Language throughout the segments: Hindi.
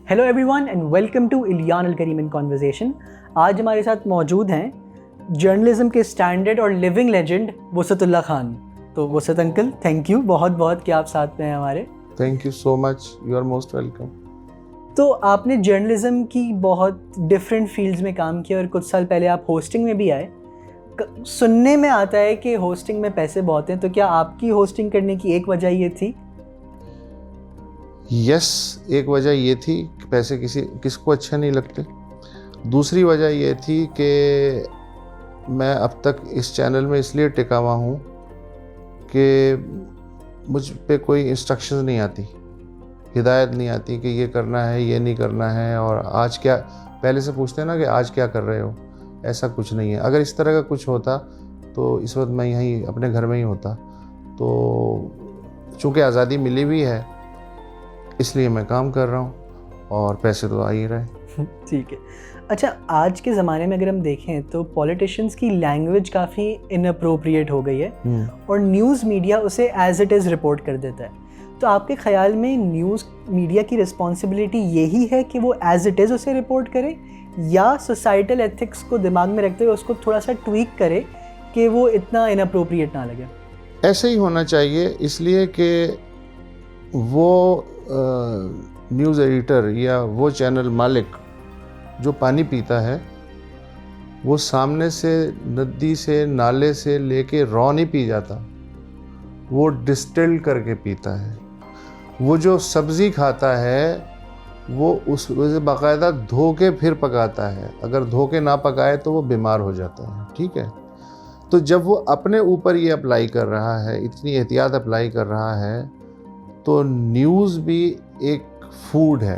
Hello everyone and welcome to Ilyan Al Karim in conversation. आज हमारे साथ मौजूद हैं जर्नलिज्म के स्टैंडर्ड और लिविंग लेजेंड वसतुल्लाह खान। तो वसत अंकल, थैंक यू बहुत बहुत कि आप साथ में हैं हमारे। Thank you so much, you are most welcome. तो आपने जर्नलिज्म की बहुत डिफरेंट फील्ड्स में काम किया और कुछ साल पहले आप होस्टिंग में भी आए। सुनने में आता है कि होस्टिंग में पैसे बहुत हैं, तो क्या आपकी होस्टिंग करने की एक वजह ये थी? यस, एक वजह ये थी कि पैसे किसको अच्छे नहीं लगते। दूसरी वजह ये थी कि मैं अब तक इस चैनल में इसलिए टिका हुआ हूँ कि मुझ पे कोई इंस्ट्रक्शंस नहीं आती, हिदायत नहीं आती कि ये करना है, ये नहीं करना है, और आज क्या, पहले से पूछते हैं ना कि आज क्या कर रहे हो। ऐसा कुछ नहीं है। अगर इस तरह का कुछ होता तो इस वक्त मैं यहीं अपने घर में ही होता। तो चूँकि आज़ादी मिली हुई है इसलिए मैं काम कर रहा हूँ और पैसे तो आ ही रहे। ठीक है। अच्छा, आज के ज़माने में अगर हम देखें तो पॉलिटिशियंस की लैंग्वेज काफ़ी इनअप्रोप्रिएट हो गई है और न्यूज़ मीडिया उसे एज इट इज़ रिपोर्ट कर देता है। तो आपके ख्याल में न्यूज़ मीडिया की रिस्पॉन्सिबिलिटी यही है कि वो एज इट इज़ उसे रिपोर्ट करे, या सोसाइटल एथिक्स को दिमाग में रखते हुए उसको थोड़ा सा ट्वीक करे कि वो इतना इनअप्रोप्रिएट ना लगे? ऐसे ही होना चाहिए, इसलिए कि वो न्यूज़ एडिटर या वो चैनल मालिक जो पानी पीता है वो सामने से, नदी से, नाले से लेके रॉ नहीं पी जाता, वो डिस्टिल्ड करके पीता है। वो जो सब्ज़ी खाता है वो उसे बाकायदा धो के फिर पकाता है। अगर धो के ना पकाए तो वो बीमार हो जाता है। ठीक है, तो जब वो अपने ऊपर ये अप्लाई कर रहा है, इतनी एहतियात अप्लाई कर रहा है, तो न्यूज़ भी एक फूड है,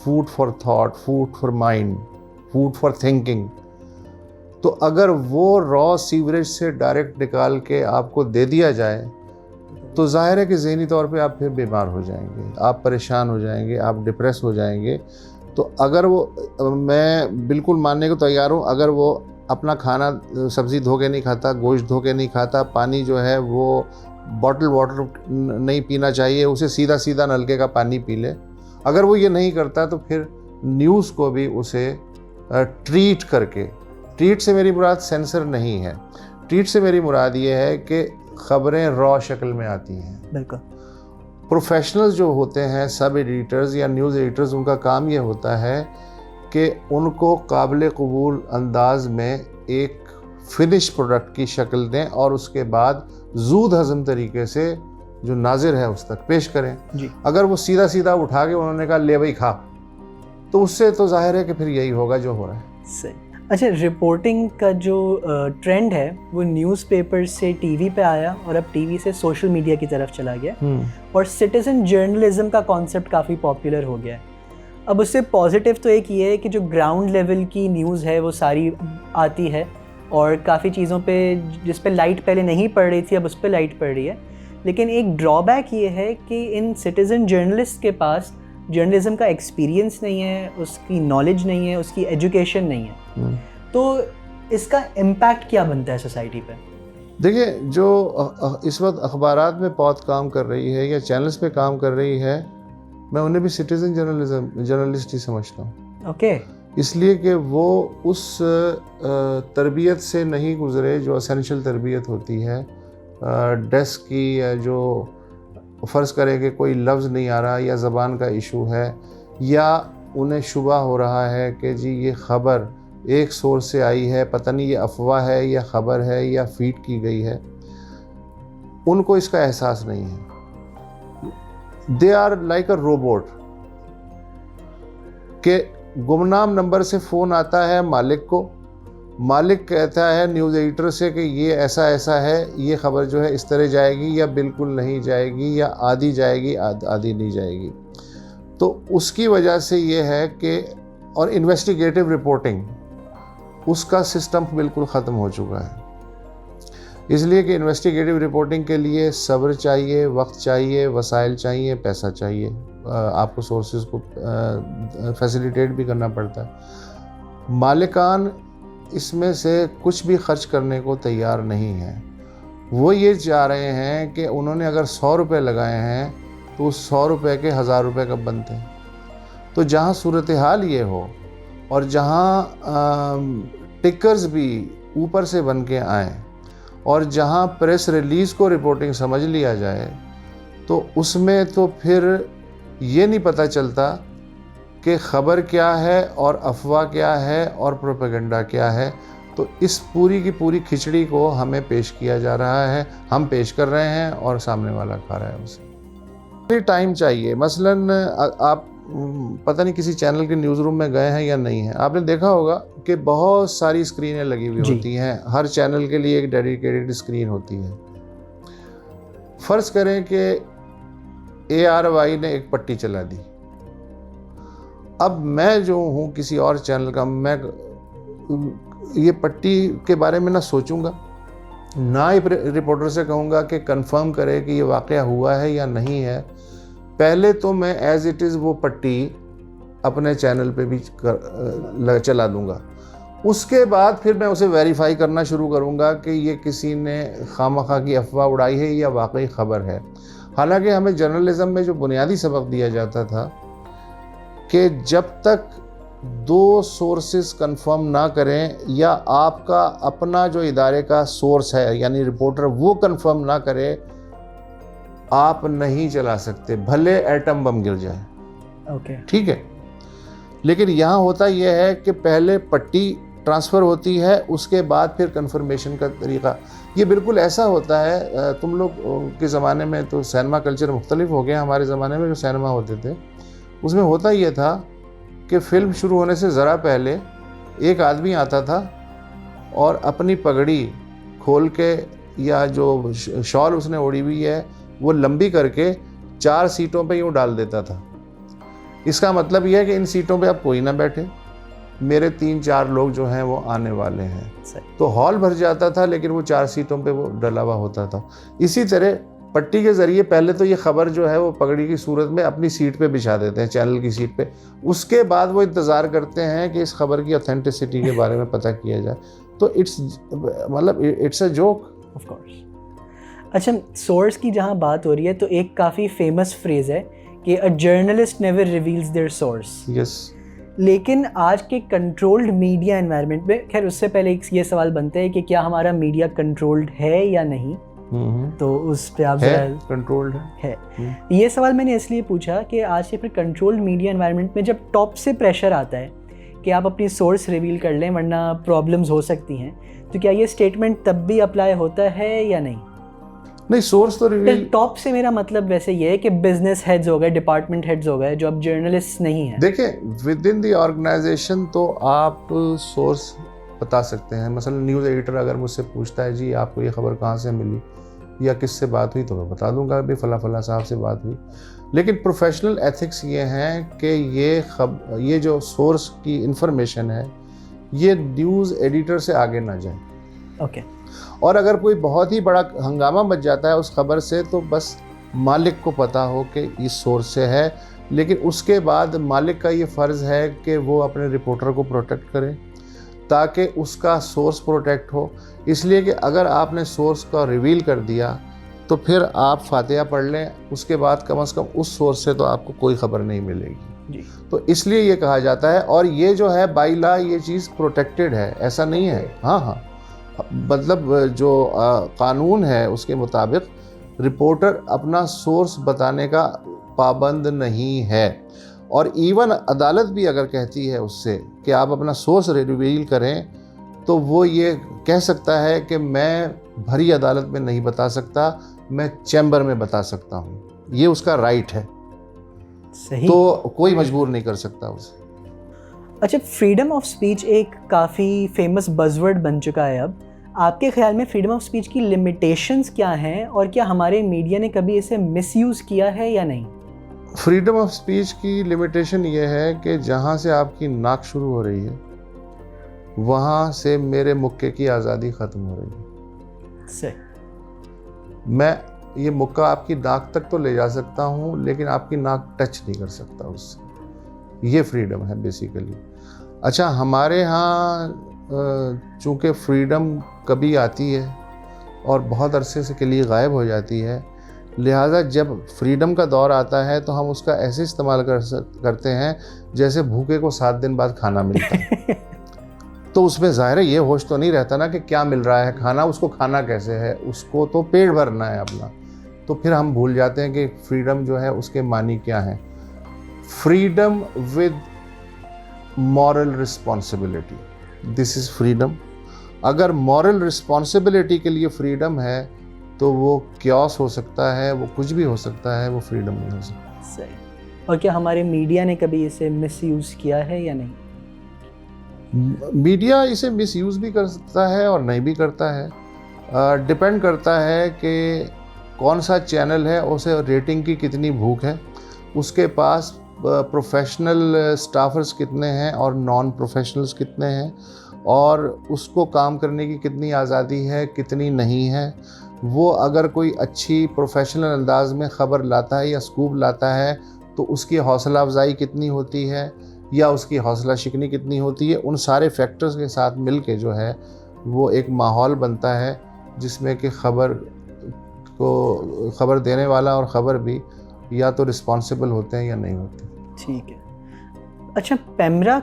food for thought, food for mind, food for thinking. तो अगर वो रॉ सीवरेज से डायरेक्ट निकाल के आपको दे दिया जाए तो जाहिर है कि ज़हनी तौर पे आप फिर बीमार हो जाएंगे, आप परेशान हो जाएंगे, आप डिप्रेस हो जाएंगे। तो अगर वो, मैं बिल्कुल मानने को तैयार हूँ, अगर वो अपना खाना, सब्ज़ी धो के नहीं खाता, गोश्त धो के नहीं खाता, पानी जो है वो बॉटल वाटर नहीं पीना चाहिए, उसे सीधा सीधा नलके का पानी पी ले। अगर वो ये नहीं करता तो फिर न्यूज़ को भी उसे ट्रीट करके, ट्रीट से मेरी मुराद सेंसर नहीं है, ट्रीट से मेरी मुराद ये है कि ख़बरें रॉ शक्ल में आती हैं। बिल्कुल। प्रोफेशनल्स जो होते हैं, सब एडिटर्स या न्यूज़ एडिटर्स, उनका काम ये होता है कि उनको काबिल कबूल अंदाज में एक फिनिश प्रोडक्ट की शक्ल दें और उसके बाद जूद हज़म तरीके से जो नाजिर है उस तक पेश करें जी। अगर वो सीधा सीधा उठा के उन्होंने कहा ले भाई खा, तो उससे तो जाहिर है कि फिर यही होगा जो हो रहा है। सही। अच्छा, रिपोर्टिंग का जो ट्रेंड है वो न्यूज़पेपर से टीवी पे आया और अब टीवी से सोशल मीडिया की तरफ चला गया और सिटीजन जर्नलिज्म का कॉन्सेप्ट काफ़ी पॉपुलर हो गया है। अब उससे पॉजिटिव तो एक ये है कि जो ग्राउंड लेवल की न्यूज़ है वो सारी आती है और काफ़ी चीज़ों पे जिस पे लाइट पहले नहीं पड़ रही थी अब उस पर लाइट पड़ रही है। लेकिन एक ड्रॉबैक ये है कि इन सिटीज़न जर्नलिस्ट के पास जर्नलिज्म का एक्सपीरियंस नहीं है, उसकी नॉलेज नहीं है, उसकी एजुकेशन नहीं है। तो इसका इम्पैक्ट क्या बनता है सोसाइटी पे? देखिए, जो इस वक्त अखबारात में बहुत काम कर रही है या चैनल्स पे काम कर रही है, मैं उन्हें भी सिटीज़न जर्नलिस्ट ही समझता हूँ। ओके। इसलिए कि वो उस तरबियत से नहीं गुज़रे जो एसेंशियल तरबियत होती है डेस्क की, या जो फ़र्ज़ करें कि कोई लफ्ज़ नहीं आ रहा या ज़बान का इशू है, या उन्हें शुबा हो रहा है कि जी ये ख़बर एक सोर्स से आई है, पता नहीं ये अफवाह है या ख़बर है या फीड की गई है, उनको इसका एहसास नहीं है। They are like a robot के गुमनाम नंबर से फ़ोन आता है मालिक को, मालिक कहता है न्यूज़ एडिटर से कि ये ऐसा ऐसा है, ये ख़बर जो है इस तरह जाएगी या बिल्कुल नहीं जाएगी, या आधी जाएगी आधी नहीं जाएगी। तो उसकी वजह से ये है कि, और इन्वेस्टिगेटिव रिपोर्टिंग, उसका सिस्टम बिल्कुल ख़त्म हो चुका है। इसलिए कि इन्वेस्टिगेटिव रिपोर्टिंग के लिए सब्र चाहिए, वक्त चाहिए, वसाइल चाहिए, पैसा चाहिए, आपको सोर्सेज को फैसिलिटेट भी करना पड़ता है। मालिकान इसमें से कुछ भी खर्च करने को तैयार नहीं है। वो ये चाह रहे हैं कि उन्होंने अगर 100 रुपये लगाए हैं तो उस 100 रुपये के 1000 रुपये कब बनते हैं। तो जहाँ सूरत हाल ये हो और जहाँ टिकर्स भी ऊपर से बन के आए और जहाँ प्रेस रिलीज़ को रिपोर्टिंग समझ लिया जाए, तो उसमें तो फिर ये नहीं पता चलता कि ख़बर क्या है और अफवाह क्या है और प्रोपेगेंडा क्या है। तो इस पूरी की पूरी खिचड़ी को हमें पेश किया जा रहा है, हम पेश कर रहे हैं और सामने वाला खा रहा है उसे। टाइम चाहिए। मसलन आप पता नहीं किसी चैनल के न्यूज़ रूम में गए हैं या नहीं है, आपने देखा होगा कि बहुत सारी स्क्रीनें लगी हुई होती हैं, हर चैनल के लिए एक डेडिकेटेड स्क्रीन होती है। फ़र्ज़ करें कि ARY ने एक पट्टी चला दी, अब मैं जो हूँ किसी और चैनल का, मैं ये पट्टी के बारे में ना सोचूंगा, ना ही रिपोर्टर से कहूँगा कि कंफर्म करे कि ये वाक़या हुआ है या नहीं है। पहले तो मैं एज़ इट इज़ वो पट्टी अपने चैनल पे भी चला दूँगा, उसके बाद फिर मैं उसे वेरीफाई करना शुरू करूँगा कि ये किसी ने खामखा की अफवाह उड़ाई है या वाकई ख़बर है। हालांकि हमें जर्नलिज़म में जो बुनियादी सबक दिया जाता था कि जब तक 2 सोर्सेस कंफर्म ना करें या आपका अपना जो इदारे का सोर्स है यानी रिपोर्टर वो कंफर्म ना करे, आप नहीं चला सकते, भले एटम बम गिर जाए। ओके, ठीक है। लेकिन यहाँ होता यह है कि पहले पट्टी ट्रांसफ़र होती है, उसके बाद फिर कंफर्मेशन का तरीक़ा ये बिल्कुल ऐसा होता है। तुम लोग के ज़माने में तो सिनेमा कल्चर मुख्तलिफ हो गया, हमारे ज़माने में जो सिनेमा होते थे उसमें होता यह था कि फ़िल्म शुरू होने से ज़रा पहले एक आदमी आता था और अपनी पगड़ी खोल के या जो शॉल उसने ओढ़ी हुई है वो लंबी करके 4 सीटों पे यूँ डाल देता था। इसका मतलब यह है कि इन सीटों पे अब कोई ना बैठे, मेरे 3-4 लोग जो हैं वो आने वाले हैं। तो हॉल भर जाता था, लेकिन वो 4 सीटों पे वो डला हुआ होता था। इसी तरह पट्टी के ज़रिए पहले तो ये ख़बर जो है वो पगड़ी की सूरत में अपनी सीट पे बिछा देते हैं, चैनल की सीट पे। उसके बाद वो इंतज़ार करते हैं कि इस खबर की ऑथेंटिसिटी के बारे में पता किया जाए। तो it's a joke of course. अच्छा, सोर्स की जहाँ बात हो रही है तो एक काफ़ी फेमस फ्रेज़ है कि a journalist never reveals their source. Yes. लेकिन आज के कंट्रोल्ड मीडिया एनवायरनमेंट में, खैर उससे पहले एक ये सवाल बनता है कि क्या हमारा मीडिया कंट्रोल्ड है या नहीं। तो उस पे आप कंट्रोल्ड है। ये सवाल मैंने इसलिए पूछा कि आज के फिर कंट्रोल्ड मीडिया एनवायरनमेंट में जब टॉप से प्रेशर आता है कि आप अपनी सोर्स रिवील कर लें वरना प्रॉब्लम्स हो सकती हैं, तो क्या ये स्टेटमेंट तब भी अप्लाई होता है या नहीं? नहीं, सोर्स तो रिवील टॉप से मेरा मतलब वैसे ये है कि बिजनेस हेड्स हो गए, डिपार्टमेंट हेड्स हो गए, जो अब जर्नलिस्ट नहीं है। देखें, विद इन द ऑर्गेनाइजेशन तो आप सोर्स बता सकते हैं। मसलन न्यूज़ एडिटर अगर मुझसे पूछता है जी आपको ये खबर कहाँ से मिली या किससे बात हुई, तो मैं बता दूंगा भी फला साहब से बात हुई। लेकिन प्रोफेशनल एथिक्स ये हैं कि ये जो सोर्स की इंफॉर्मेशन है ये न्यूज़ एडिटर से आगे ना जाए। ओके। और अगर कोई बहुत ही बड़ा हंगामा मच जाता है उस खबर से, तो बस मालिक को पता हो कि इस सोर्स से है, लेकिन उसके बाद मालिक का ये फ़र्ज़ है कि वो अपने रिपोर्टर को प्रोटेक्ट करे ताकि उसका सोर्स प्रोटेक्ट हो। इसलिए कि अगर आपने सोर्स का रिवील कर दिया तो फिर आप फातिहा पढ़ लें, उसके बाद कम से कम उस सोर्स से तो आपको कोई ख़बर नहीं मिलेगी जी। तो इसलिए ये कहा जाता है। और ये जो है बाई लॉ ये चीज़ प्रोटेक्टेड है, ऐसा नहीं है। हाँ, मतलब जो कानून है उसके मुताबिक रिपोर्टर अपना सोर्स बताने का पाबंद नहीं है। और इवन अदालत भी अगर कहती है उससे कि आप अपना सोर्स रिवील करें, तो वो ये कह सकता है कि मैं भरी अदालत में नहीं बता सकता, मैं चैम्बर में बता सकता हूँ। ये उसका राइट है। सही। तो कोई मजबूर नहीं कर सकता उसे। अच्छा, फ्रीडम ऑफ स्पीच एक काफ़ी फेमस बज़वर्ड बन चुका है अब। आपके ख्याल में फ्रीडम ऑफ स्पीच की लिमिटेशंस क्या हैं और क्या हमारे मीडिया ने कभी इसे मिसयूज़ किया है या नहीं? फ्रीडम ऑफ स्पीच की लिमिटेशन ये है कि जहाँ से आपकी नाक शुरू हो रही है वहाँ से मेरे मुक्के की आज़ादी ख़त्म हो रही है। सही। मैं ये मुक्का आपकी नाक तक तो ले जा सकता हूँ, लेकिन आपकी नाक टच नहीं कर सकता उससे। ये फ्रीडम है बेसिकली। अच्छा, हमारे यहाँ चूँकि फ्रीडम कभी आती है और बहुत अरसे से के लिए गायब हो जाती है, लिहाजा जब फ्रीडम का दौर आता है तो हम उसका ऐसे इस्तेमाल करते हैं जैसे भूखे को 7 दिन बाद खाना मिलता है। तो उसमें ज़ाहिर है ये होश तो नहीं रहता ना कि क्या मिल रहा है खाना, उसको खाना कैसे है, उसको तो पेट भरना है अपना। तो फिर हम भूल जाते हैं कि फ्रीडम जो है उसके मानी क्या है। Freedom with moral responsibility, this is freedom. अगर मॉरल रिस्पॉन्सिबिलिटी के लिए फ्रीडम है तो वो क्योस हो सकता है, वो कुछ भी हो सकता है, वो फ्रीडम नहीं हो सकता। सही। और क्या हमारे मीडिया ने कभी इसे मिसयूज़ किया है या नहीं? मीडिया इसे मिसयूज़ भी कर सकता है और नहीं भी करता है। डिपेंड करता है कि कौन सा चैनल है, उसे रेटिंग की कितनी भूख है, उसके पास प्रोफेशनल स्टाफर्स कितने हैं और नॉन प्रोफेशनल्स कितने हैं, और उसको काम करने की कितनी आज़ादी है, कितनी नहीं है। वो अगर कोई अच्छी प्रोफेशनल अंदाज में ख़बर लाता है या स्कूप लाता है तो उसकी हौसला अफजाई कितनी होती है या उसकी हौसला शिकनी कितनी होती है। उन सारे फैक्टर्स के साथ मिल के जो है वो एक माहौल बनता है जिसमें कि ख़बर देने वाला और ख़बर भी या तो रिस्पॉन्सिबल होते हैं या नहीं होते। ठीक है। अच्छा, पेमरा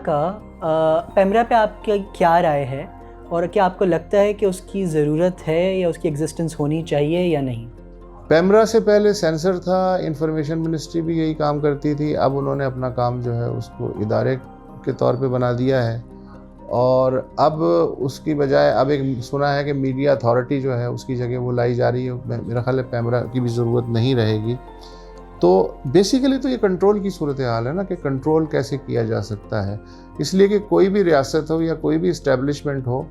पे आपकी क्या राय है, और क्या आपको लगता है कि उसकी ज़रूरत है या उसकी एग्जिस्टेंस होनी चाहिए या नहीं? पेमरा से पहले सेंसर था, इंफॉर्मेशन मिनिस्ट्री भी यही काम करती थी। अब उन्होंने अपना काम जो है उसको इदारे के तौर पे बना दिया है, और अब उसकी बजाय अब एक सुना है कि मीडिया अथॉरिटी जो है उसकी जगह वो लाई जा रही है। मेरा ख्याल है पेमरा की भी ज़रूरत नहीं रहेगी। तो बेसिकली तो ये कंट्रोल की सूरत हाल है ना, कि कंट्रोल कैसे किया जा सकता है। इसलिए कि कोई भी रियासत हो या कोई भी इस्टेब्लिशमेंट हो,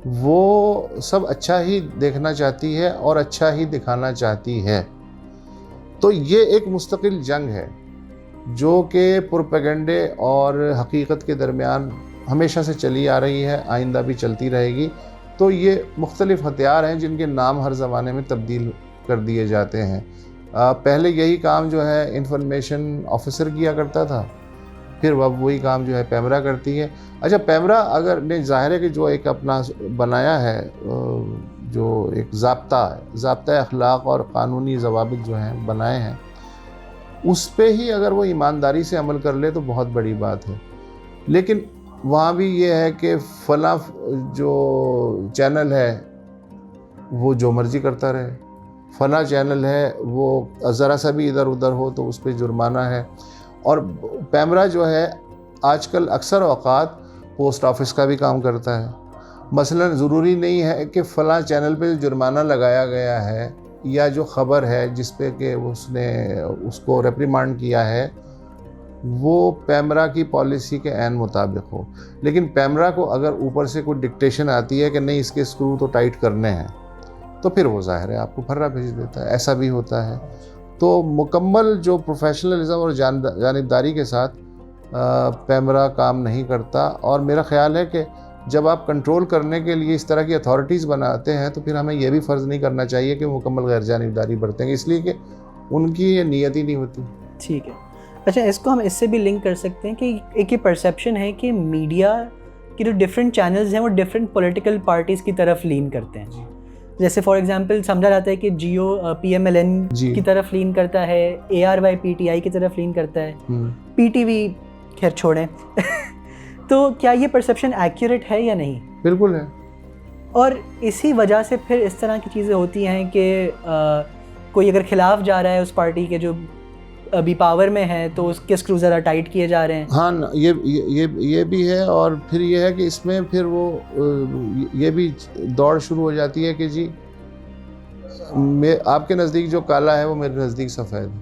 वो सब अच्छा ही देखना चाहती है और अच्छा ही दिखाना चाहती है। तो ये एक मुस्तकिल जंग है जो कि प्रोपेगेंडे और हकीकत के दरमियान हमेशा से चली आ रही है, आइंदा भी चलती रहेगी। तो ये मुख्तलिफ हथियार हैं जिनके नाम हर ज़माने में तब्दील कर दिए जाते हैं। पहले यही काम जो है इंफॉर्मेशन ऑफिसर किया करता था, फिर अब वही काम जो है पेमरा करती है। अच्छा, पेमरा अगर ने ज़ाहिर है कि जो एक अपना बनाया है, जो एक ज़ाब्ता अखलाक और क़ानूनी ज़वाबित जो हैं बनाए हैं, उस पे ही अगर वो ईमानदारी से अमल कर ले तो बहुत बड़ी बात है। लेकिन वहाँ भी ये है कि फ़लाँ जो चैनल है वो जो मर्ज़ी करता रहे, फ़लाँ चैनल है वो ज़रा सा भी इधर उधर हो तो उस पर जुर्माना है। और पेमरा जो है आजकल अक्सर औक़ात पोस्ट ऑफिस का भी काम करता है। मसलन ज़रूरी नहीं है कि फ़लाँ चैनल पे जुर्माना लगाया गया है या जो ख़बर है जिस पे कि उसने उसको रिप्रिमांड किया है वो पेमरा की पॉलिसी के ऐन मुताबिक हो। लेकिन पेमरा को अगर ऊपर से कोई डिक्टेशन आती है कि नहीं इसके स्क्रू तो टाइट करने हैं, तो फिर वो ज़ाहिर है आपको फर्रा भेज देता है। ऐसा भी होता है। तो मुकम्मल जो प्रोफेशनलिज्म और जानिबदारी के साथ पेमरा काम नहीं करता। और मेरा ख़्याल है कि जब आप कंट्रोल करने के लिए इस तरह की अथॉरिटीज़ बनाते हैं तो फिर हमें यह भी फ़र्ज़ नहीं करना चाहिए कि मुकम्मल गैर जानिबदारी बरतेंगे, इसलिए कि उनकी ये नीयत ही नहीं होती। ठीक है। अच्छा, इसको हम इससे भी लिंक कर सकते हैं कि एक ये परसेप्शन है कि मीडिया के जो डिफरेंट चैनल्स हैं वो डिफरेंट पॉलिटिकल पार्टीज़ की तरफ लीन करते हैं। जैसे फॉर एग्जांपल समझा जाता है कि जियो PMLN की तरफ लीन करता है, ARY PTI की तरफ लीन करता है, PTV खैर छोड़ें। तो क्या ये परसेप्शन एक्यूरेट है या नहीं? बिल्कुल है। और इसी वजह से फिर इस तरह की चीज़ें होती हैं कि कोई अगर खिलाफ जा रहा है उस पार्टी के जो अभी पावर में है तो उसके स्क्रू ज़रा टाइट किए जा रहे हैं। हाँ, ये भी है। और फिर ये है कि इसमें फिर वो ये भी दौड़ शुरू हो जाती है कि जी आपके नज़दीक जो काला है वो मेरे नज़दीक सफ़ेद है,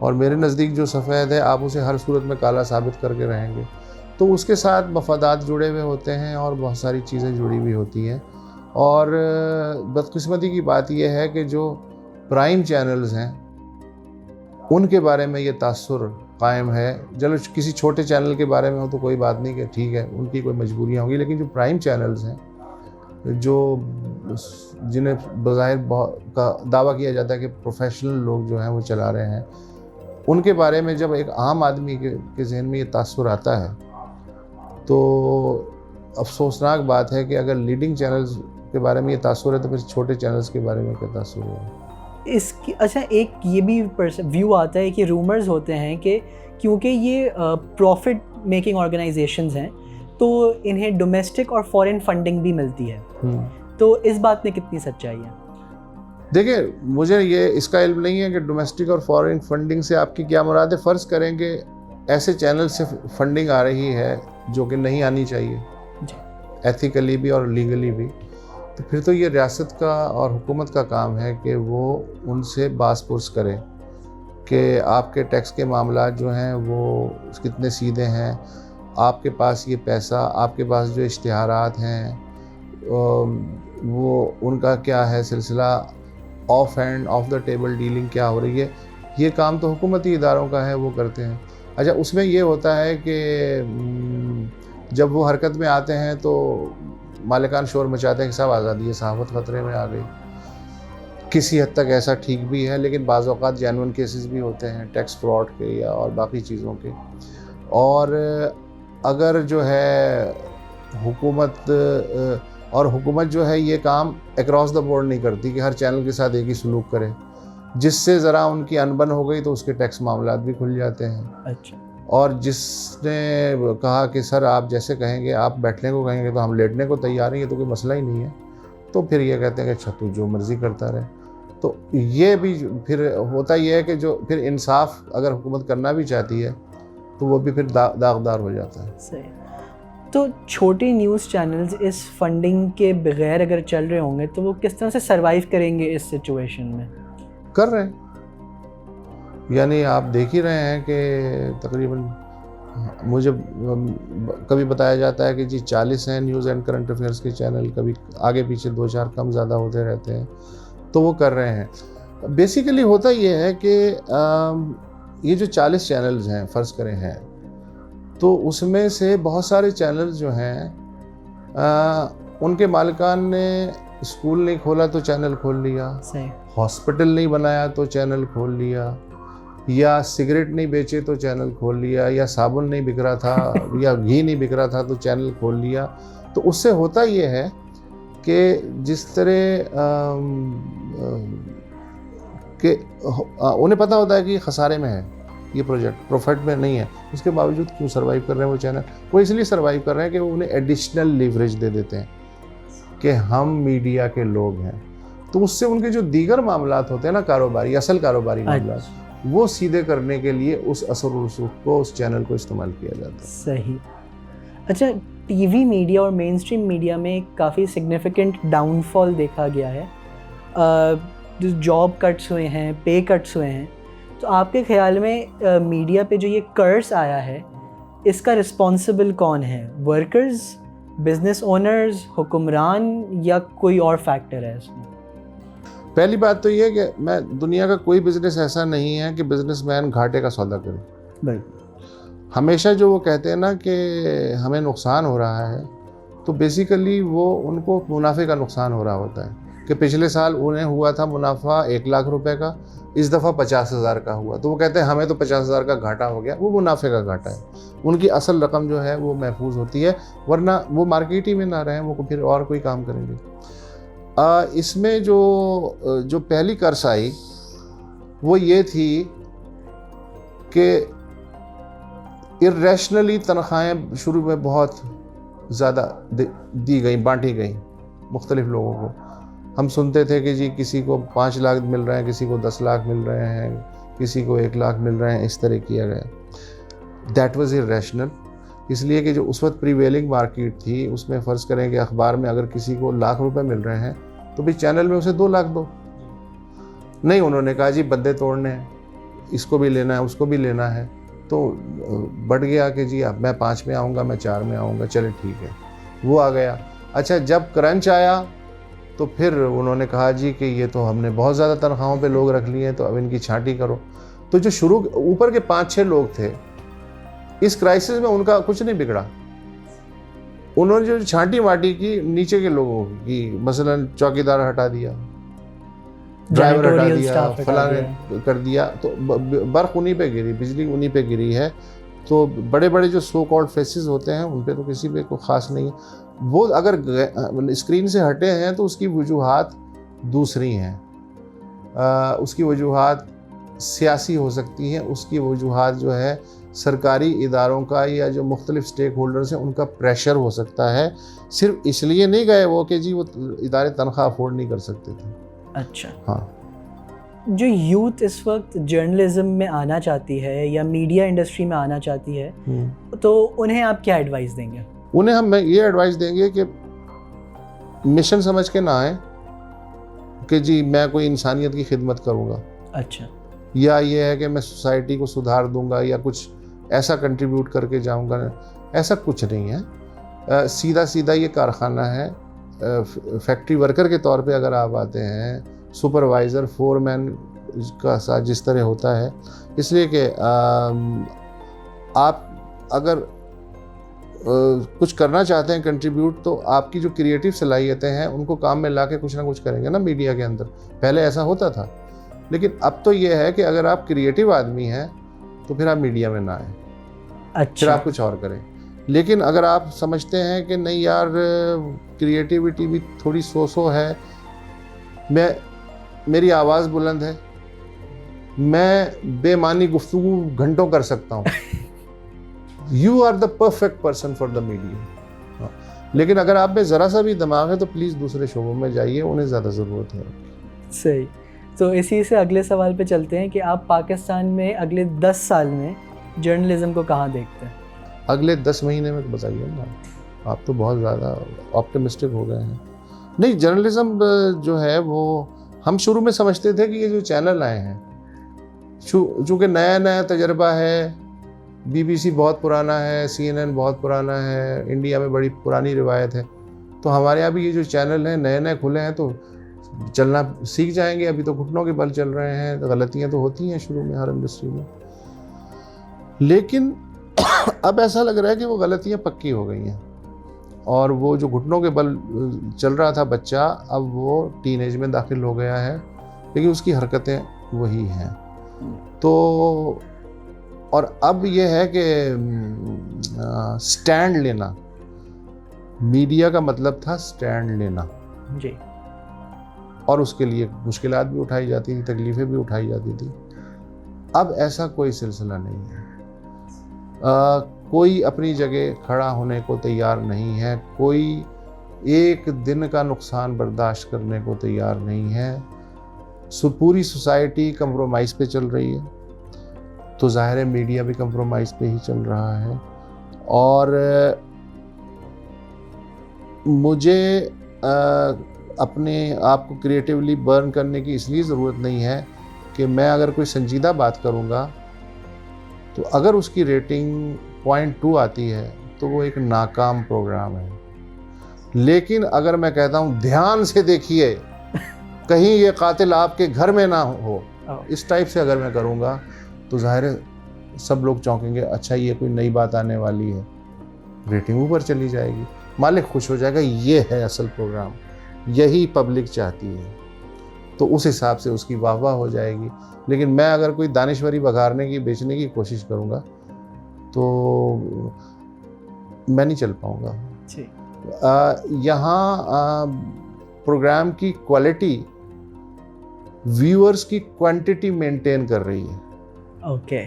और मेरे नज़दीक जो सफ़ेद है आप उसे हर सूरत में काला साबित करके रहेंगे। तो उसके साथ मफादात जुड़े हुए होते हैं और बहुत सारी चीज़ें जुड़ी हुई होती हैं। और बदकिस्मती की बात यह है कि जो प्राइम चैनल्स हैं उनके बारे में ये तासुर कायम है। चलो किसी छोटे चैनल के बारे में हो तो कोई बात नहीं कि ठीक है उनकी कोई मजबूरियाँ होंगी, लेकिन जो प्राइम चैनल्स हैं जो जिन्हें बज़ाहिर का दावा किया जाता है कि प्रोफेशनल लोग जो हैं वो चला रहे हैं, उनके बारे में जब एक आम आदमी के जहन में ये तासुर आता है तो अफसोसनाक बात है कि अगर लीडिंग चैनल्स के बारे में ये तासुर है तो फिर छोटे चैनल्स के बारे में क्या तासुर होगा। इसकी अच्छा एक ये भी व्यू आता है कि रूमर्स होते हैं कि क्योंकि ये प्रॉफिट मेकिंग ऑर्गेनाइजेशंस हैं तो इन्हें डोमेस्टिक और फॉरेन फंडिंग भी मिलती है, तो इस बात में कितनी सच्चाई है? देखिए, मुझे ये इसका इल्म नहीं है कि डोमेस्टिक और फॉरेन फंडिंग से आपकी क्या मुराद है। फ़र्ज़ करेंगे ऐसे चैनल से फंडिंग आ रही है जो कि नहीं आनी चाहिए, एथिकली भी और लीगली भी, तो फिर तो ये रियासत का और हुकूमत का काम है कि वो उनसे बास पुरस करे कि आपके टैक्स के मामला जो हैं वो कितने सीधे हैं, आपके पास ये पैसा, आपके पास जो इश्तिहारात हैं वो उनका क्या है सिलसिला, of hand of the table dealing क्या हो रही है। ये काम तो हुकूमती इदारों का है, वो करते हैं। अच्छा, उसमें ये होता है कि जब वो हरकत में आते हैं तो मालिकान शोर मचाते हैं कि सब आज़ादी है, सहाफ़त ख़तरे में आ गई। किसी हद तक ऐसा ठीक भी है, लेकिन बाज़ औक़ात जेन्युइन केसेस भी होते हैं टैक्स फ्रॉड के या और बाकी चीज़ों के। और अगर जो है हुकूमत जो है ये काम अक्रॉस द बोर्ड नहीं करती कि हर चैनल के साथ एक ही सलूक करे, जिससे ज़रा उनकी अनबन हो गई तो उसके टैक्स मामलात भी खुल जाते हैं। अच्छा। और जिसने कहा कि सर आप जैसे कहेंगे, आप बैठने को कहेंगे तो हम लेटने को तैयार हैं, ये तो कोई मसला ही नहीं है, तो फिर ये कहते हैं कि अच्छा तू जो मर्ज़ी करता रहे। तो ये भी फिर होता ये है कि जो फिर इंसाफ अगर हुकूमत करना भी चाहती है तो वो भी फिर दागदार हो जाता है। सही। तो छोटे न्यूज़ चैनल्स इस फंडिंग के बगैर अगर चल रहे होंगे तो वो किस तरह से सरवाइव करेंगे इस सिचुएशन में? कर रहे हैं, यानी आप देख ही रहे हैं कि तकरीबन मुझे कभी बताया जाता है कि जी 40 हैं न्यूज़ एंड करंट अफेयर्स के चैनल, कभी आगे पीछे 2-4 कम ज़्यादा होते रहते हैं, तो वो कर रहे हैं। बेसिकली होता ये है कि ये जो 40 चैनल्स हैं फ़र्ज़ करें हैं, तो उसमें से बहुत सारे चैनल्स जो हैं उनके मालिकान ने स्कूल नहीं खोला तो चैनल खोल लिया, हॉस्पिटल नहीं बनाया तो चैनल खोल लिया, या सिगरेट नहीं बेचे तो चैनल खोल लिया, या साबुन नहीं बिक रहा था या घी नहीं बिक रहा था तो चैनल खोल लिया। तो उससे होता ये है कि जिस तरह कि उन्हें पता होता है कि खसारे में है ये प्रोजेक्ट, प्रॉफिट में नहीं है, उसके बावजूद क्यों सर्वाइव कर रहे हैं वो चैनल? वो इसलिए सर्वाइव कर रहे हैं कि वो उन्हें एडिशनल लीवरेज दे देते हैं कि हम मीडिया के लोग हैं, तो उससे उनके जो दीगर मामलात होते हैं ना, कारोबारी, असल कारोबारी मामलात, वो सीधे करने के लिए उस असर और रसूख को, उस चैनल को इस्तेमाल किया जाता है। सही। अच्छा, टीवी मीडिया और मेन स्ट्रीम मीडिया में काफ़ी सिग्निफिकेंट डाउनफॉल देखा गया है, जो जॉब कट्स हुए हैं, पे कट्स हुए हैं, तो आपके ख्याल में मीडिया पे जो ये कर्स आया है इसका रिस्पॉन्सिबल कौन है? वर्कर्स, बिजनेस ओनर्स, हुक्मरान, या कोई और फैक्टर है इसमें? पहली बात तो ये है कि मैं दुनिया का कोई बिजनेस ऐसा नहीं है कि बिजनेसमैन घाटे का सौदा करे। हमेशा जो वो कहते हैं ना कि हमें नुकसान हो रहा है, तो बेसिकली वो उनको मुनाफे का नुकसान हो रहा होता है कि पिछले साल उन्हें हुआ था मुनाफा 1 लाख रुपए का, इस दफ़ा 50,000 का हुआ, तो वो कहते हैं हमें तो 50,000 का घाटा हो गया। वो मुनाफे का घाटा है, उनकी असल रकम जो है वो महफूज होती है, वरना वो मार्केट ही में ना रहें, वो फिर और कोई काम करेंगे। इसमें जो पहली कर्स आई वो ये थी कि इर्रेशनली तनख्वाहें शुरू में बहुत ज़्यादा दी गई, बांटी गई मुख्तलिफ लोगों को। हम सुनते थे कि जी किसी को 5 लाख मिल रहे हैं, किसी को 10 लाख मिल रहे हैं, किसी को 1 लाख मिल रहे हैं, इस तरह किया गया। दैट वाज इर्रेशनल, इसलिए कि जो उस वक्त प्रीवेलिंग मार्केट थी उसमें फ़र्ज़ करें कि अखबार में अगर किसी को लाख रुपए मिल रहे हैं तो भी चैनल में उसे 2 लाख दो। नहीं, उन्होंने कहा जी बंदे तोड़ने हैं, इसको भी लेना है, उसको भी लेना है, तो बढ़ गया कि जी अब मैं 5 में आऊँगा, मैं 4 में आऊँगा, चले ठीक है, वो आ गया। अच्छा, जब क्रंच आया तो फिर उन्होंने कहा जी कि ये तो हमने बहुत ज़्यादा तनख्वाहों पे लोग रख लिए हैं, तो अब इनकी छांटी करो। तो जो शुरू ऊपर के 5-6 लोग थे, इस क्राइसिस में उनका कुछ नहीं बिगड़ा। उन्होंने जो छांटी माटी की नीचे के लोगों की, मसलन चौकीदार हटा दिया, ड्राइवर हटा दिया, फलाने कर दिया, तो बर्फ उन्हीं पे गिरी, बिजली उन्हीं पे गिरी है। तो बड़े बड़े जो सो कॉल्ड फेसेस होते हैं उन पे तो किसी पे कोई ख़ास नहीं है। वो अगर स्क्रीन से हटे हैं तो उसकी वजूहात दूसरी हैं। उसकी वजूहात सियासी हो सकती हैं, उसकी वजूहात जो है सरकारी इदारों का या जो मुख्तलिफ स्टेक होल्डर्स हैं उनका प्रेशर हो सकता है। सिर्फ इसलिए नहीं गए वो कि जी वो इदारे तनख्वाह अफोर्ड नहीं कर सकते थे। अच्छा, हाँ, जो यूथ इस वक्त जर्नलिज्म में आना चाहती है या मीडिया इंडस्ट्री में आना चाहती है, तो उन्हें आप क्या एडवाइस देंगे? उन्हें हम ये एडवाइस देंगे कि मिशन समझ के ना आए कि जी मैं कोई इंसानियत की खिदमत करूँगा। अच्छा, या ये है कि मैं सोसाइटी को सुधार दूंगा या कुछ ऐसा कंट्रीब्यूट करके जाऊंगा, ऐसा कुछ नहीं है। सीधा सीधा ये कारखाना है। फैक्ट्री वर्कर के तौर पे अगर आप आते हैं, सुपरवाइज़र फोरमैन का साथ जिस तरह होता है, इसलिए कि आप अगर कुछ करना चाहते हैं कंट्रीब्यूट, तो आपकी जो क्रिएटिव सलाहियतें हैं उनको काम में ला के कुछ ना कुछ करेंगे ना मीडिया के अंदर। पहले ऐसा होता था, लेकिन अब तो ये है कि अगर आप क्रिएटिव आदमी हैं तो फिर आप मीडिया में ना आए। अच्छा, फिर आप कुछ और करें। लेकिन अगर आप समझते हैं कि नहीं यार क्रिएटिविटी भी थोड़ी सो है, मेरी आवाज़ बुलंद है, मैं बेमानी गुफ्तगू घंटों कर सकता हूँ, you are the perfect person for the media. लेकिन अगर आप में ज़रा सा भी दिमाग है तो प्लीज़ दूसरे शोबों में जाइए, उन्हें ज़्यादा ज़रूरत है। सही। तो इसी से अगले सवाल पे चलते हैं कि आप पाकिस्तान में अगले 10 साल में जर्नलिज्म को कहाँ देखते हैं? अगले 10 महीने में बताइए ना, आप तो बहुत ज़्यादा ऑप्टिमिस्टिक हो गए हैं। नहीं, जर्नलिज्म जो है वो हम शुरू में समझते थे कि ये जो चैनल आए हैं, चूँकि नया नया तजर्बा है, BBC बहुत पुराना है, CNN बहुत पुराना है, इंडिया में बड़ी पुरानी रिवायत है, तो हमारे यहाँ भी ये जो चैनल हैं नए नए खुले हैं तो चलना सीख जाएंगे। अभी तो घुटनों के बल चल रहे हैं, तो गलतियाँ तो होती हैं शुरू में हर इंडस्ट्री में, लेकिन अब ऐसा लग रहा है कि वो गलतियाँ पक्की हो गई हैं और वो जो घुटनों के बल चल रहा था बच्चा, अब वो टीनेज में दाखिल हो गया है, लेकिन उसकी हरकतें वही हैं। तो और अब ये है कि स्टैंड लेना, मीडिया का मतलब था स्टैंड लेना जी, और उसके लिए मुश्किलात भी उठाई जाती थी, तकलीफ़ें भी उठाई जाती थी। अब ऐसा कोई सिलसिला नहीं है। कोई अपनी जगह खड़ा होने को तैयार नहीं है, कोई एक दिन का नुकसान बर्दाश्त करने को तैयार नहीं है। पूरी सोसाइटी कंप्रोमाइज़ पे चल रही है, तो ज़ाहिर है मीडिया भी कंप्रोमाइज़ पे ही चल रहा है। और मुझे अपने आप को क्रिएटिवली बर्न करने की इसलिए ज़रूरत नहीं है कि मैं अगर कोई संजीदा बात करूँगा तो अगर उसकी रेटिंग 0.2 आती है तो वो एक नाकाम प्रोग्राम है। लेकिन अगर मैं कहता हूँ ध्यान से देखिए कहीं ये कातिल आपके घर में ना हो, इस टाइप से अगर मैं करूँगा तो ज़ाहिर है सब लोग चौंकेंगे, अच्छा ये कोई नई बात आने वाली है, रेटिंग ऊपर चली जाएगी, मालिक खुश हो जाएगा, ये है असल प्रोग्राम, यही पब्लिक चाहती है, तो उस हिसाब से उसकी वाह-वाह हो जाएगी। लेकिन मैं अगर कोई दानिश्वरी बघारने की, बेचने की कोशिश करूँगा तो मैं नहीं चल पाऊँगा। यहाँ प्रोग्राम की क्वालिटी व्यूअर्स की क्वांटिटी मेंटेन कर रही है। ओके,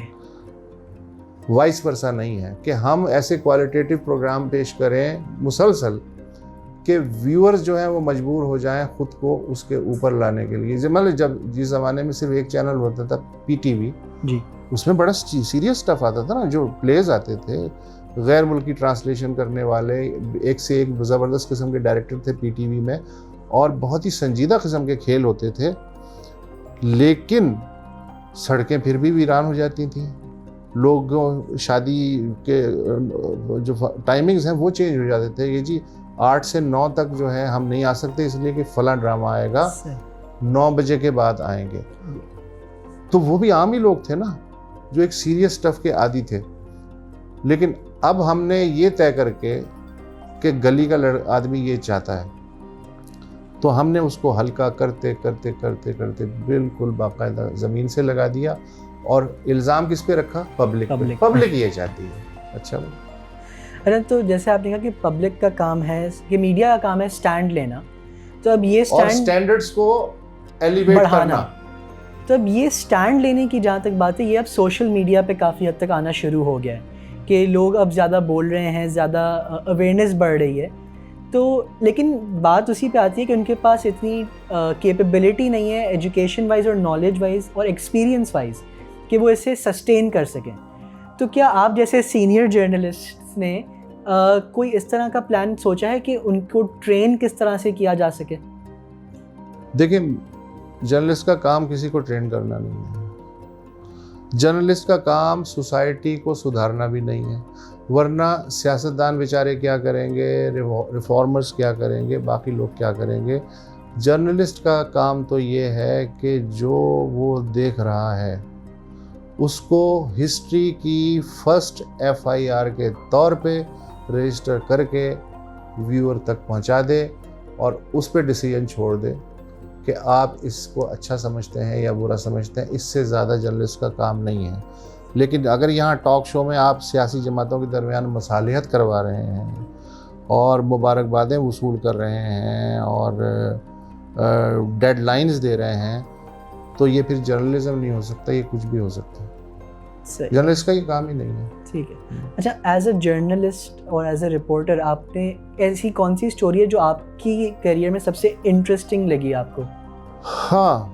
वाइस वर्सा नहीं है कि हम ऐसे क्वालिटेटिव प्रोग्राम पेश करें मुसलसल कि व्यूअर्स जो हैं वो मजबूर हो जाएं खुद को उसके ऊपर लाने के लिए। मतलब जब जिस ज़माने में सिर्फ एक चैनल होता था PTV जी, उसमें बड़ा सीरियस स्टफ आता था ना, जो प्लेज आते थे, गैर मुल्की ट्रांसलेशन करने वाले एक से एक ज़बरदस्त किस्म के डायरेक्टर थे PTV में, और बहुत ही संजीदा किस्म के खेल होते थे। लेकिन सड़कें फिर भी वीरान हो जाती थी, लोगों शादी के जो टाइमिंग्स हैं वो चेंज हो जाते थे, ये जी 8 से 9 तक जो है हम नहीं आ सकते इसलिए कि फला ड्रामा आएगा, 9 बजे के बाद आएंगे। तो वो भी आम ही लोग थे ना जो एक सीरियस स्टफ के आदी थे। लेकिन अब हमने ये तय करके कि गली का आदमी ये चाहता है, तो हमने उसको हल्का करते करते करते करते बिल्कुल बाकायदा ज़मीन से लगा दिया, और इल्ज़ाम किस पे रखा? पब्लिक ये चाहती है। अच्छा, अरे तो जैसे आपने कहा कि पब्लिक का काम है, कि मीडिया का काम है स्टैंड लेना, तो अब ये स्टैंडर्ड्स को एलिवेट करना, तो अब ये स्टैंड लेने की जहाँ तक बात है, ये अब सोशल मीडिया पे काफ़ी हद तक आना शुरू हो गया है कि लोग अब ज़्यादा बोल रहे हैं, ज़्यादा अवेयरनेस बढ़ रही है। तो लेकिन बात उसी पे आती है कि उनके पास इतनी कैपेबिलिटी नहीं है एजुकेशन वाइज और नॉलेज वाइज और एक्सपीरियंस वाइज कि वो इसे सस्टेन कर सकें। तो क्या आप जैसे सीनियर जर्नलिस्ट ने कोई इस तरह का प्लान सोचा है कि उनको ट्रेन किस तरह से किया जा सके? देखिए, जर्नलिस्ट का काम किसी को ट्रेन करना नहीं है। जर्नलिस्ट का काम सोसाइटी को सुधारना भी नहीं है, वरना सियासतदान बेचारे क्या करेंगे, रिफॉर्मर्स क्या करेंगे, बाकी लोग क्या करेंगे। जर्नलिस्ट का काम तो ये है कि जो वो देख रहा है उसको हिस्ट्री की फर्स्ट FIR के तौर पे रजिस्टर करके व्यूअर तक पहुंचा दे और उस पर डिसीजन छोड़ दे कि आप इसको अच्छा समझते हैं या बुरा समझते हैं। इससे ज़्यादा जर्नलिस्ट का काम नहीं है। लेकिन अगर यहाँ टॉक शो में आप सियासी जमातों के दरमियान मसालिहत करवा रहे हैं और मुबारकबादें वसूल कर रहे हैं और डेडलाइंस दे रहे हैं, तो ये फिर जर्नलिज्म नहीं हो सकता, ये कुछ भी हो सकता है। जर्नलिस्ट का ये काम ही नहीं है। ठीक है। अच्छा, एज अ जर्नलिस्ट और एज अ रिपोर्टर आपने ऐसी कौन सी स्टोरी है जो आपकी करियर में सबसे इंटरेस्टिंग लगी आपको? हाँ,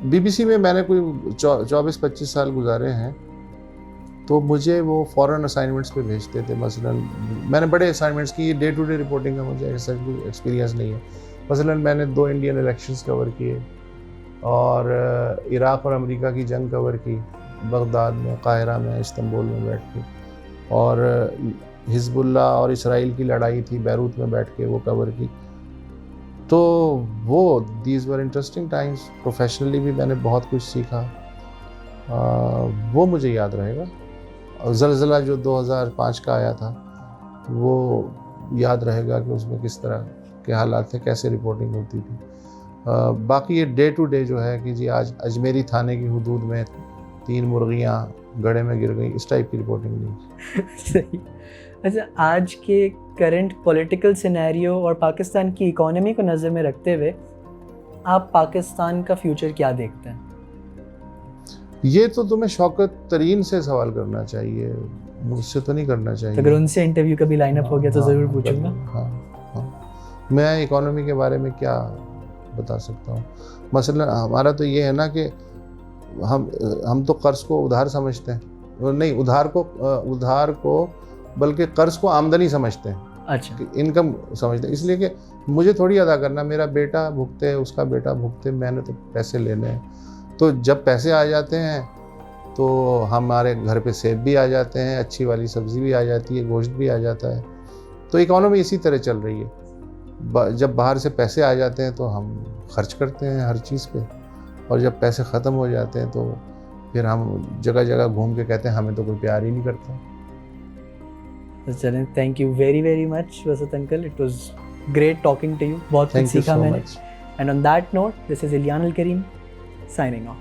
BBC में मैंने कोई 24-25 साल गुजारे हैं, तो मुझे वो फॉरेन असाइनमेंट्स पे भेजते थे। मसलन मैंने बड़े असाइनमेंट्स की, डे टू डे रिपोर्टिंग का मुझे ऐसा कोई एक्सपीरियंस नहीं है। मसलन मैंने 2 इंडियन इलेक्शंस कवर किए और इराक़ और अमेरिका की जंग कवर की, बगदाद में, काहिरा में, इस्तांबुल में बैठ के, और हिज़्बुल्लाह और इसराइल की लड़ाई थी, बैरूत में बैठ के वो कवर की। तो वो these were interesting times. Professionally भी मैंने बहुत कुछ सीखा, वो मुझे याद रहेगा। और ज़लज़ला जो 2005 का आया था, वो याद रहेगा कि उसमें किस तरह के हालात थे, कैसे रिपोर्टिंग होती थी। बाकी ये डे टू डे जो है कि जी आज अजमेरी थाने की हुदूद में 3 मुर्गियाँ गड्ढे में गिर गई, इस टाइप की रिपोर्टिंग नहीं। सही। अच्छा, आज के करंट पॉलिटिकल सिनेरियो और पाकिस्तान की इकोनॉमी को नज़र में रखते हुए आप पाकिस्तान का फ्यूचर क्या देखते हैं? ये तो तुम्हें शौकत तरीन से सवाल करना चाहिए, मुझसे तो नहीं करना चाहिए। अगर उनसे इंटरव्यू कभी लाइनअप हो गया तो ज़रूर पूछूंगा। हाँ, मैं इकोनॉमी के बारे में क्या बता सकता हूँ। मसलन हमारा तो ये है ना कि हम तो कर्ज को उधार समझते हैं, नहीं उधार को बल्कि कर्ज को आमदनी समझते हैं। अच्छा, इनकम समझते हैं। इसलिए कि मुझे थोड़ी अदा करना, मेरा बेटा भुगते, उसका बेटा भुगते, मैंने तो पैसे लेने हैं। तो जब पैसे आ जाते हैं तो हमारे घर पे सेब भी आ जाते हैं, अच्छी वाली सब्ज़ी भी आ जाती है, गोश्त भी आ जाता है। तो इकोनॉमी इसी तरह चल रही है। जब बाहर से पैसे आ जाते हैं तो हम खर्च करते हैं हर चीज़ पे, और जब पैसे ख़त्म हो जाते हैं तो फिर हम जगह जगह घूम के कहते हैं हमें तो कोई प्यार ही नहीं करता। तो चलें, thank you very very much वसत uncle, it was great talking to you. बहुत कुछ सीखा मैंने। And on that note, this is Ilyan Al Karim signing of.